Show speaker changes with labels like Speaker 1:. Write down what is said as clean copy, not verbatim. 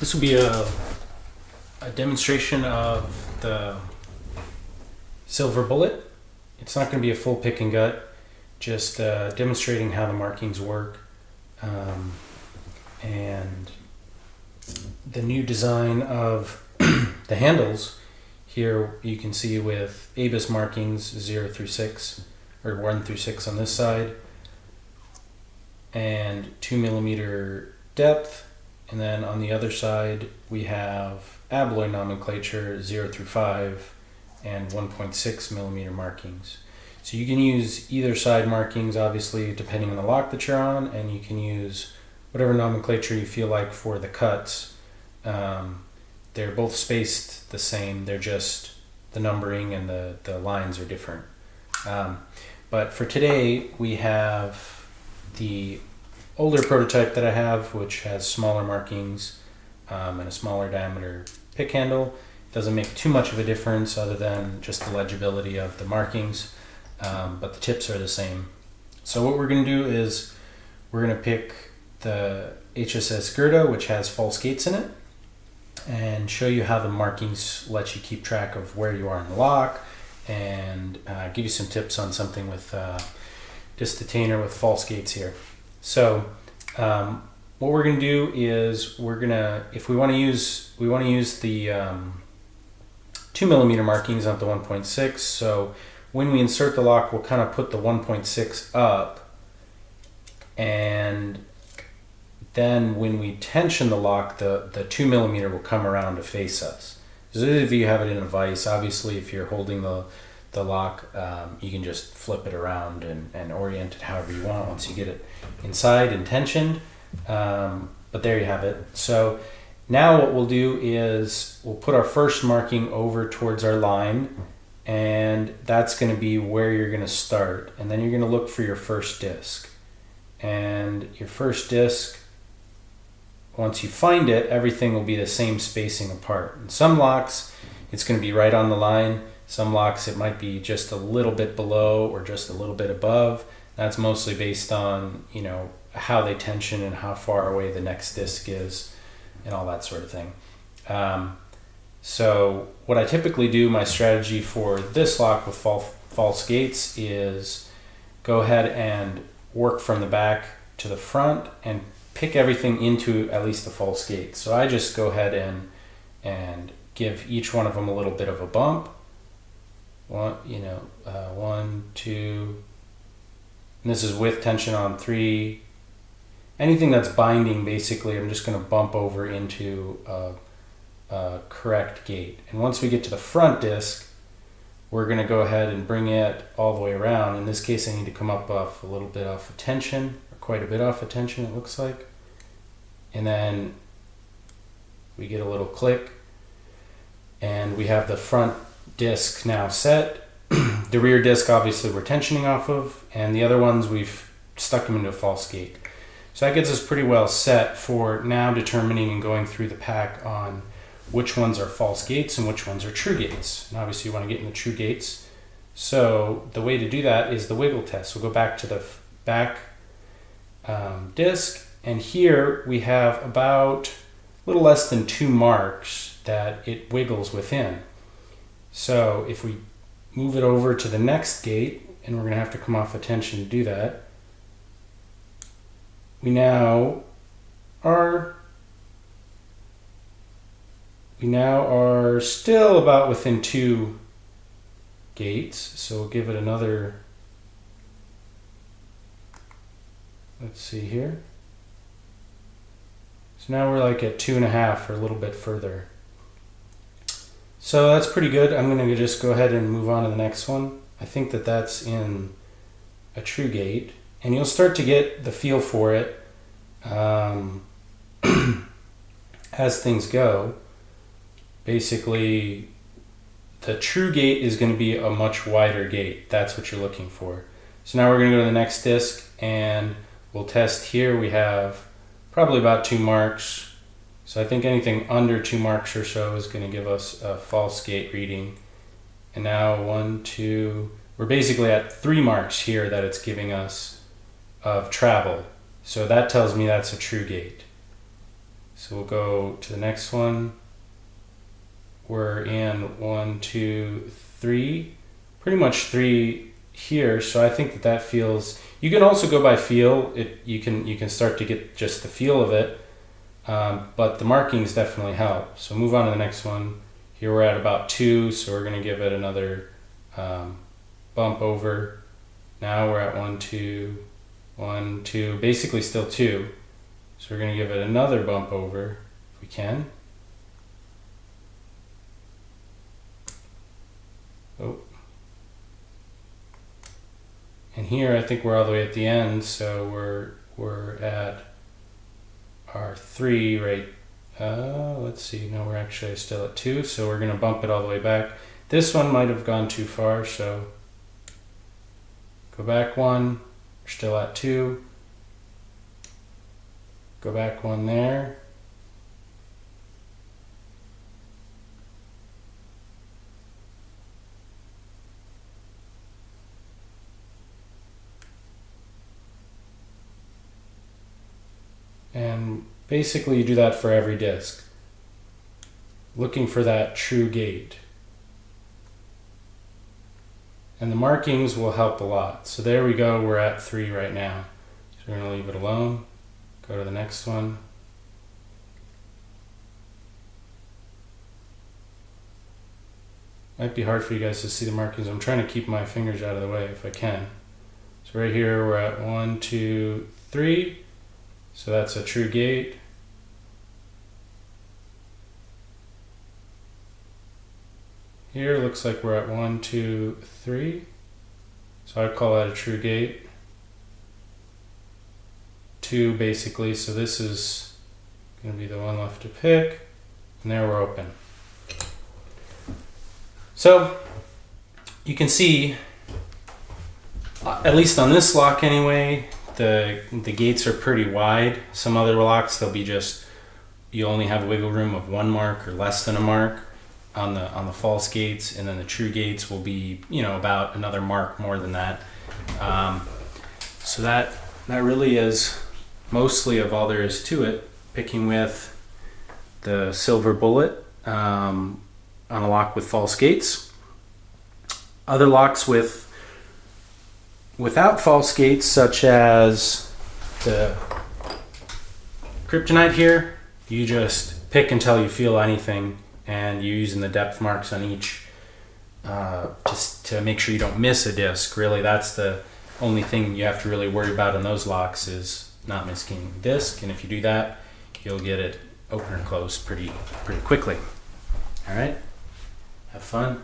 Speaker 1: This will be a demonstration of the silver bullet. It's not going to be a full pick and gut, just demonstrating how the markings work. And the new design of the handles here you can see with ABIS markings 0 through 6 or 1 through 6 on this side, and 2mm depth. And then on the other side, we have alloy nomenclature 0 through 5 and 1.6mm markings. So you can use either side markings, obviously, depending on the lock that you're on, and you can use whatever nomenclature you feel like for the cuts. They're both spaced the same, they're just the numbering and the lines are different. But for today, we have the older prototype that I have, which has smaller markings and a smaller diameter pick handle. It doesn't make too much of a difference other than just the legibility of the markings, but the tips are the same. So what we're going to do is we're going to pick the HSS Gerda, which has false gates in it, and show you how the markings let you keep track of where you are in the lock, and give you some tips on something with this detainer with false gates here. So what we're going to do is if we want to use the 2mm markings, not the 1.6. So when we insert the lock, we'll kind of put the 1.6 up, and then when we tension the lock, the 2mm will come around to face us. So if you have it in a vise, obviously if you're holding the lock, you can just flip it around and orient it however you want once you get it inside and tensioned. But there you have it. So now what we'll do is we'll put our first marking over towards our line, and that's going to be where you're going to start. And then you're going to look for your first disc. And your first disc, once you find it, everything will be the same spacing apart. In some locks, it's going to be right on the line. Some locks, it might be just a little bit below or just a little bit above. That's mostly based on, how they tension and how far away the next disc is and all that sort of thing. So what I typically do, my strategy for this lock with false gates, is go ahead and work from the back to the front and pick everything into at least a false gate. So I just go ahead and give each one of them a little bit of a bump. 1, 2, and this is with tension on 3. Anything that's binding, basically, I'm just going to bump over into a correct gate. And once we get to the front disc, we're going to go ahead and bring it all the way around. In this case, I need to come up off a little bit off of tension, or quite a bit off of tension, it looks like. And then we get a little click, and we have the front disc now set. The rear disc, obviously, we're tensioning off of, and the other ones, we've stuck them into a false gate. So that gets us pretty well set for now determining and going through the pack on which ones are false gates and which ones are true gates. And obviously you want to get in the true gates. So the way to do that is the wiggle test. We'll go back to the back disc, and here we have about a little less than 2 marks that it wiggles within. So if we move it over to the next gate, and we're going to have to come off of tension to do that, we now are still about within 2 gates. So we'll give it another, let's see here. So now we're like at 2.5 or a little bit further. So that's pretty good. I'm going to just go ahead and move on to the next one. I think that that's in a true gate, and you'll start to get the feel for it as things go. Basically, the true gate is going to be a much wider gate. That's what you're looking for. So now we're going to go to the next disc, and we'll test here. We have probably about 2 marks. So I think anything under 2 marks or so is going to give us a false gate reading. And now 1, 2, we're basically at 3 marks here that it's giving us of travel. So that tells me that's a true gate. So we'll go to the next one. We're in 1, 2, 3, pretty much 3 here. So I think that feels, you can also go by feel. You can start to get just the feel of it, but the markings definitely help. So move on to the next one. Here we're at about 2, so we're going to give it another bump over. Now we're at 1, 2, 1, 2, basically still 2. So we're going to give it another bump over if we can. Oh. And here I think we're all the way at the end, so we're at our 3 right. Let's see, no, we're actually still at 2, so we're going to bump it all the way back. This one might have gone too far, so go back 1, we're still at 2. Go back 1 there. And basically you do that for every disc, looking for that true gate. And the markings will help a lot. So there we go, we're at 3 right now. So we're going to leave it alone. Go to the next one. Might be hard for you guys to see the markings. I'm trying to keep my fingers out of the way if I can. So right here we're at 1, 2, 3. So that's a true gate. Here looks like we're at 1, 2, 3. So I'd call that a true gate. 2 basically, so this is going to be the one left to pick, and there we're open. So you can see, at least on this lock anyway, the gates are pretty wide. Some other locks, they'll be just, you only have wiggle room of 1 mark or less than a mark on the false gates, and then the true gates will be, you know, about another mark more than that. So that really is mostly of all there is to it. Picking with the silver bullet on a lock with false gates. Other locks without false gates, such as the kryptonite here, you just pick until you feel anything, and you're using the depth marks on each just to make sure you don't miss a disc. Really, that's the only thing you have to really worry about in those locks, is not missing a disc, and if you do that, you'll get it open or closed pretty quickly. All right, have fun.